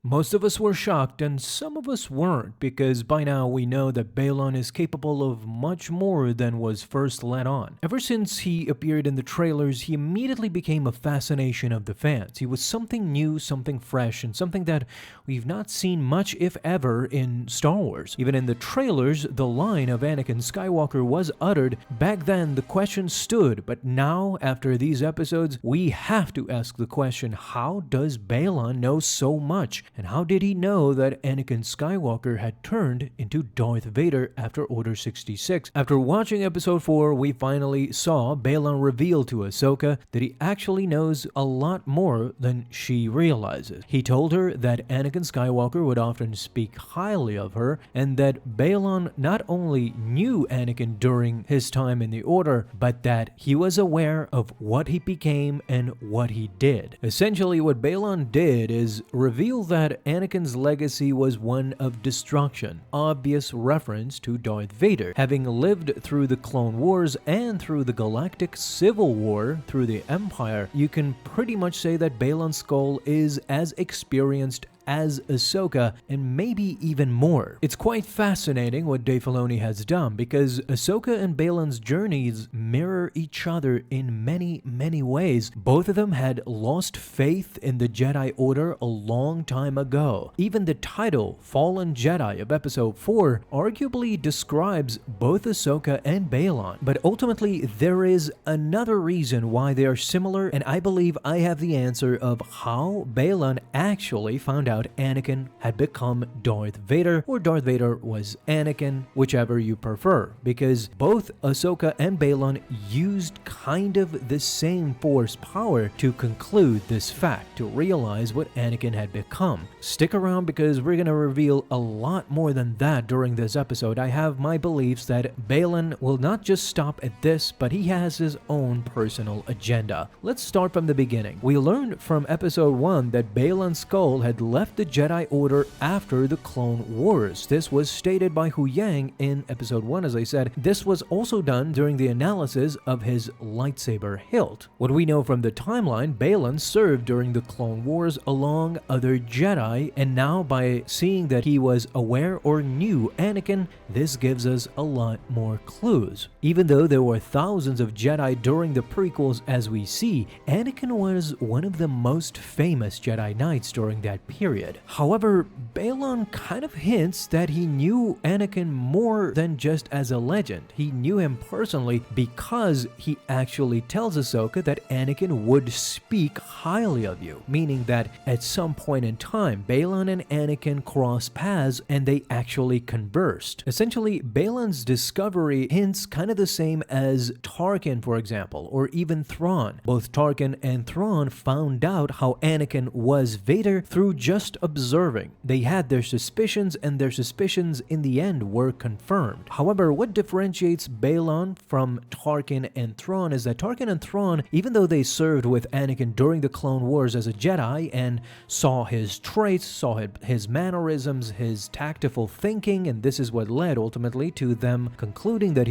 Most of us were shocked and some of us weren't, because by now we know that Baylan is capable of much more than was first let on. Ever since he appeared in the trailers, he immediately became a fascination of the fans. He was something new, something fresh, and something that we've not seen much, if ever, in Star Wars. Even in the trailers, the line of Anakin Skywalker was uttered. Back then, the question stood, but now, after these episodes, we have to ask the question, how does Baylan know so much? And how did he know that Anakin Skywalker had turned into Darth Vader after Order 66? After watching episode 4, we finally saw Baylan reveal to Ahsoka that he actually knows a lot more than she realizes. He told her that Anakin Skywalker would often speak highly of her, and that Baylan not only knew Anakin during his time in the Order, but that he was aware of what he became and what he did. Essentially, what Baylan did is reveal that Anakin's legacy was one of destruction, obvious reference to Darth Vader. Having lived through the Clone Wars and through the Galactic Civil War through the Empire, you can pretty much say that Baylan Skoll is as experienced as Ahsoka, and maybe even more. It's quite fascinating what Dave Filoni has done, because Ahsoka and Baylan's journeys mirror each other in many ways. Both of them had lost faith in the Jedi Order a long time ago. Even the title, Fallen Jedi, of Episode 4 arguably describes both Ahsoka and Baylan. But ultimately, there is another reason why they are similar, and I believe I have the answer of how Baylan actually found out Anakin had become Darth Vader, or Darth Vader was Anakin, whichever you prefer, because both Ahsoka and Baylan used kind of the same Force power to conclude this fact, to realize what Anakin had become. Stick around, because we're gonna reveal a lot more than that during this episode. I have my beliefs that Baylan will not just stop at this, but he has his own personal agenda. Let's start from the beginning. We learned from episode 1 that Baylan Skoll had left the Jedi Order after the Clone Wars. This was stated by Hu Yang in episode 1, as I said. This was also done during the analysis of his lightsaber hilt. What we know from the timeline, Baylan served during the Clone Wars along other Jedi, and now by seeing that he was aware or knew Anakin, this gives us a lot more clues. Even though there were thousands of Jedi during the prequels, as we see, Anakin was one of the most famous Jedi Knights during that period. However, Baylan kind of hints that he knew Anakin more than just as a legend. He knew him personally, because he actually tells Ahsoka that Anakin would speak highly of you, meaning that at some point in time, Baylan and Anakin crossed paths and they actually conversed. Essentially, Baylan's discovery hints kind of the same as Tarkin, for example, or even Thrawn. Both Tarkin and Thrawn found out how Anakin was Vader through just observing. They had their suspicions, and their suspicions in the end were confirmed. However, what differentiates Baylan from Tarkin and Thrawn is that Tarkin and Thrawn, even though they served with Anakin during the Clone Wars as a Jedi and saw his traits, saw his mannerisms, his tactful thinking, and this is what led ultimately to them concluding that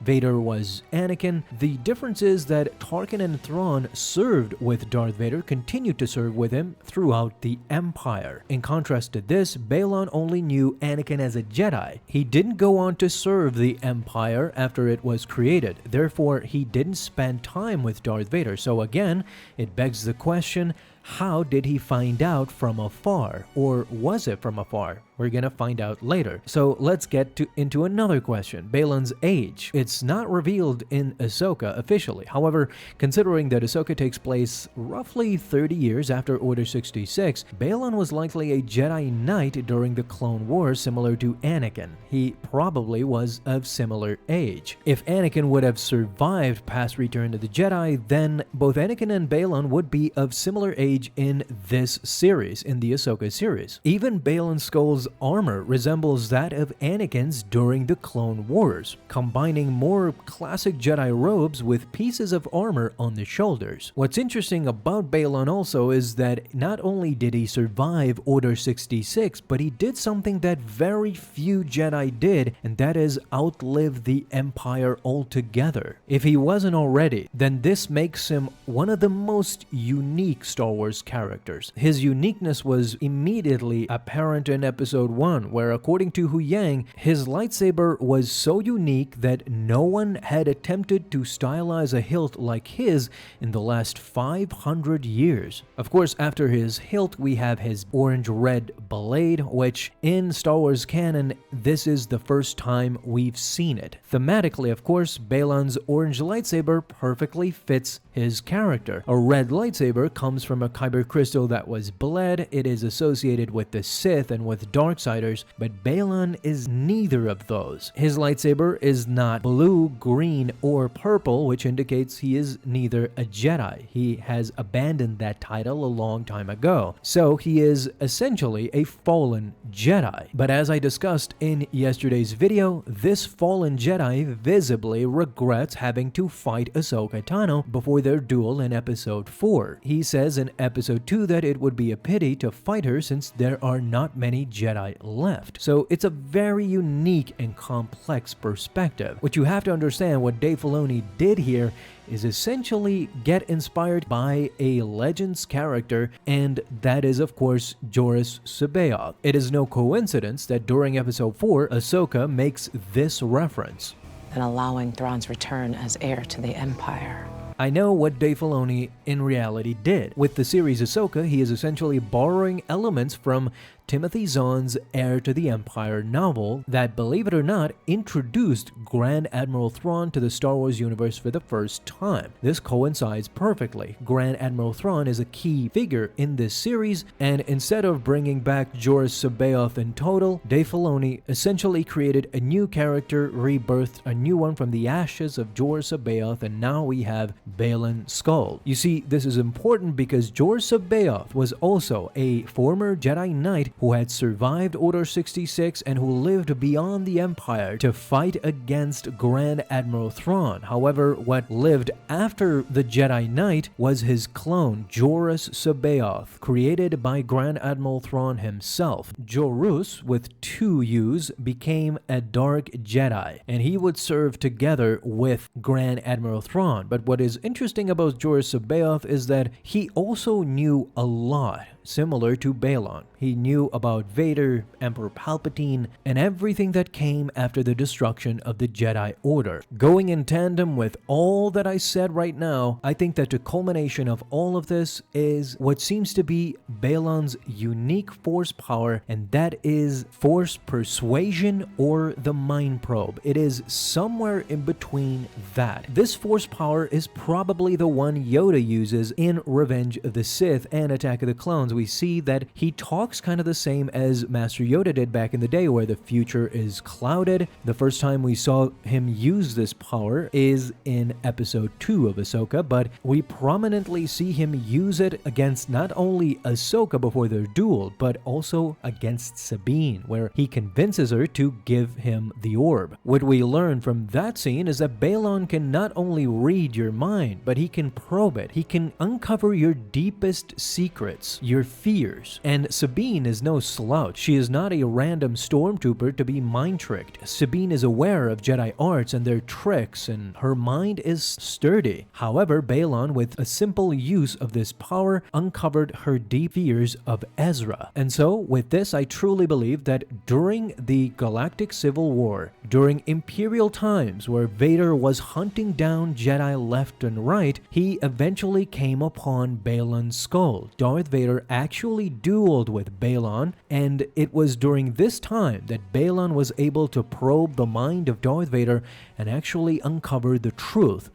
Vader was Anakin, the difference is that Tarkin and Thrawn served with Darth Vader, continued to serve with him throughout the Empire. In contrast to this, Baylan only knew Anakin as a Jedi. He didn't go on to serve the Empire after it was created. Therefore, he didn't spend time with Darth Vader. So again, it begs the question, how did he find out from afar? Or was it from afar? We're gonna find out later. So let's get into another question. Baylan's age. It's not revealed in Ahsoka officially. However, considering that Ahsoka takes place roughly 30 years after Order 66, Baylan was likely a Jedi Knight during the Clone Wars, similar to Anakin. He probably was of similar age. If Anakin would have survived past Return of the Jedi, then both Anakin and Baylan would be of similar age in this series, in the Ahsoka series. Even Baylan Skoll's armor resembles that of Anakin's during the Clone Wars, combining more classic Jedi robes with pieces of armor on the shoulders. What's interesting about Baylan also is that not only did he survive Order 66, but he did something that very few Jedi did, and that is outlive the Empire altogether. If he wasn't already, then this makes him one of the most unique Star Wars Wars characters. His uniqueness was immediately apparent in episode 1, where according to Hu Yang, his lightsaber was so unique that no one had attempted to stylize a hilt like his in the last 500 years. Of course, after his hilt, we have his orange-red blade, which in Star Wars canon, this is the first time we've seen it. Thematically, of course, Baylan's orange lightsaber perfectly fits his character. A red lightsaber comes from a kyber crystal that was bled. It is associated with the Sith and with Darksiders, but Baylan is neither of those. His lightsaber is not blue, green, or purple, which indicates he is neither a Jedi. He has abandoned that title a long time ago. So he is essentially a fallen Jedi. But as I discussed in yesterday's video, this fallen Jedi visibly regrets having to fight Ahsoka Tano before their duel in episode 4. He says in episode 2 that it would be a pity to fight her since there are not many Jedi left. So it's a very unique and complex perspective. What you have to understand, what Dave Filoni did here is essentially get inspired by a Legends character, and that is of course Joruus C'baoth. It is no coincidence that during episode 4, Ahsoka makes this reference. And allowing Thrawn's return as heir to the Empire. I know what Dave Filoni in reality did. With the series Ahsoka, he is essentially borrowing elements from Timothy Zahn's Heir to the Empire novel that, believe it or not, introduced Grand Admiral Thrawn to the Star Wars universe for the first time. This coincides perfectly. Grand Admiral Thrawn is a key figure in this series, and instead of bringing back Joruus C'baoth in total, Dave Filoni essentially created a new character, rebirthed a new one from the ashes of Joruus C'baoth, and now we have Baylan Skoll. You see, this is important because Joruus C'baoth was also a former Jedi Knight who had survived Order 66 and who lived beyond the Empire to fight against Grand Admiral Thrawn. However, what lived after the Jedi Knight was his clone, Joruus C'baoth, created by Grand Admiral Thrawn himself. Joruus, with 2 U's, became a Dark Jedi, and he would serve together with Grand Admiral Thrawn. But what is interesting about Joruus C'baoth is that he also knew a lot, similar to Baylan. He knew about Vader, Emperor Palpatine, and everything that came after the destruction of the Jedi Order. Going in tandem with all that I said right now, I think that the culmination of all of this is what seems to be Baylan's unique force power, and that is force persuasion or the mind probe. It is somewhere in between that. This force power is probably the one Yoda uses in Revenge of the Sith and Attack of the Clones. We see that he talks kind of the same as Master Yoda did back in the day, where the future is clouded. The first time we saw him use this power is in episode 2 of Ahsoka, but we prominently see him use it against not only Ahsoka before their duel, but also against Sabine, where he convinces her to give him the orb. What we learn from that scene is that Baylan can not only read your mind, but he can probe it. He can uncover your deepest secrets, your fears. And Sabine is no slouch. She is not a random stormtrooper to be mind-tricked. Sabine is aware of Jedi arts and their tricks, and her mind is sturdy. However, Baylan, with a simple use of this power, uncovered her deep fears of Ezra. And so, with this, I truly believe that during the Galactic Civil War, during Imperial times where Vader was hunting down Jedi left and right, he eventually came upon Baylan Skoll. Darth Vader actually dueled with Baylan, and it was during this time that Baylan was able to probe the mind of Darth Vader and actually uncover the truth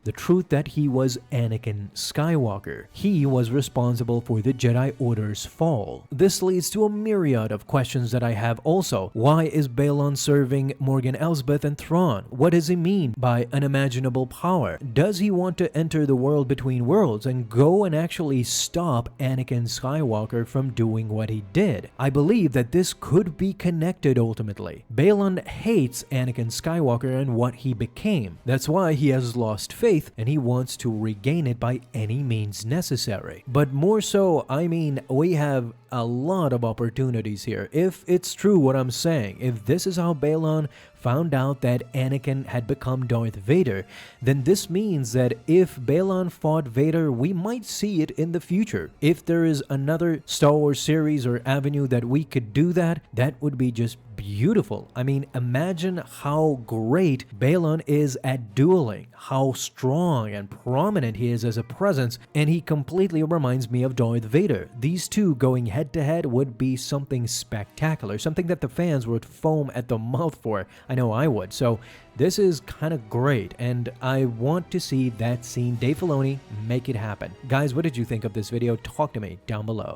that he was Anakin Skywalker. He was responsible for the Jedi Order's fall. This leads to a myriad of questions that I have also. Why is Baylan serving Morgan Elsbeth and Thrawn? What does he mean by unimaginable power? Does he want to enter the world between worlds and go and actually stop Anakin Skywalker from doing what he did? I believe that this could be connected ultimately. Baylan hates Anakin Skywalker and what he became. That's why he has lost faith and he wants to regain it by any means necessary. But more so, I mean, we have a lot of opportunities here. If it's true what I'm saying, if this is how Baylan found out that Anakin had become Darth Vader, then this means that if Baylan fought Vader, we might see it in the future. If there is another Star Wars series or avenue that we could do that, that would be just beautiful. I mean, imagine how great Baylan is at dueling, how strong and prominent he is as a presence, and he completely reminds me of Darth Vader. These two going head to head would be something spectacular, something that the fans would foam at the mouth for. I know I would. So this is kind of great, and I want to see that scene. Dave Filoni, make it happen. Guys, what did you think of this video? Talk to me down below.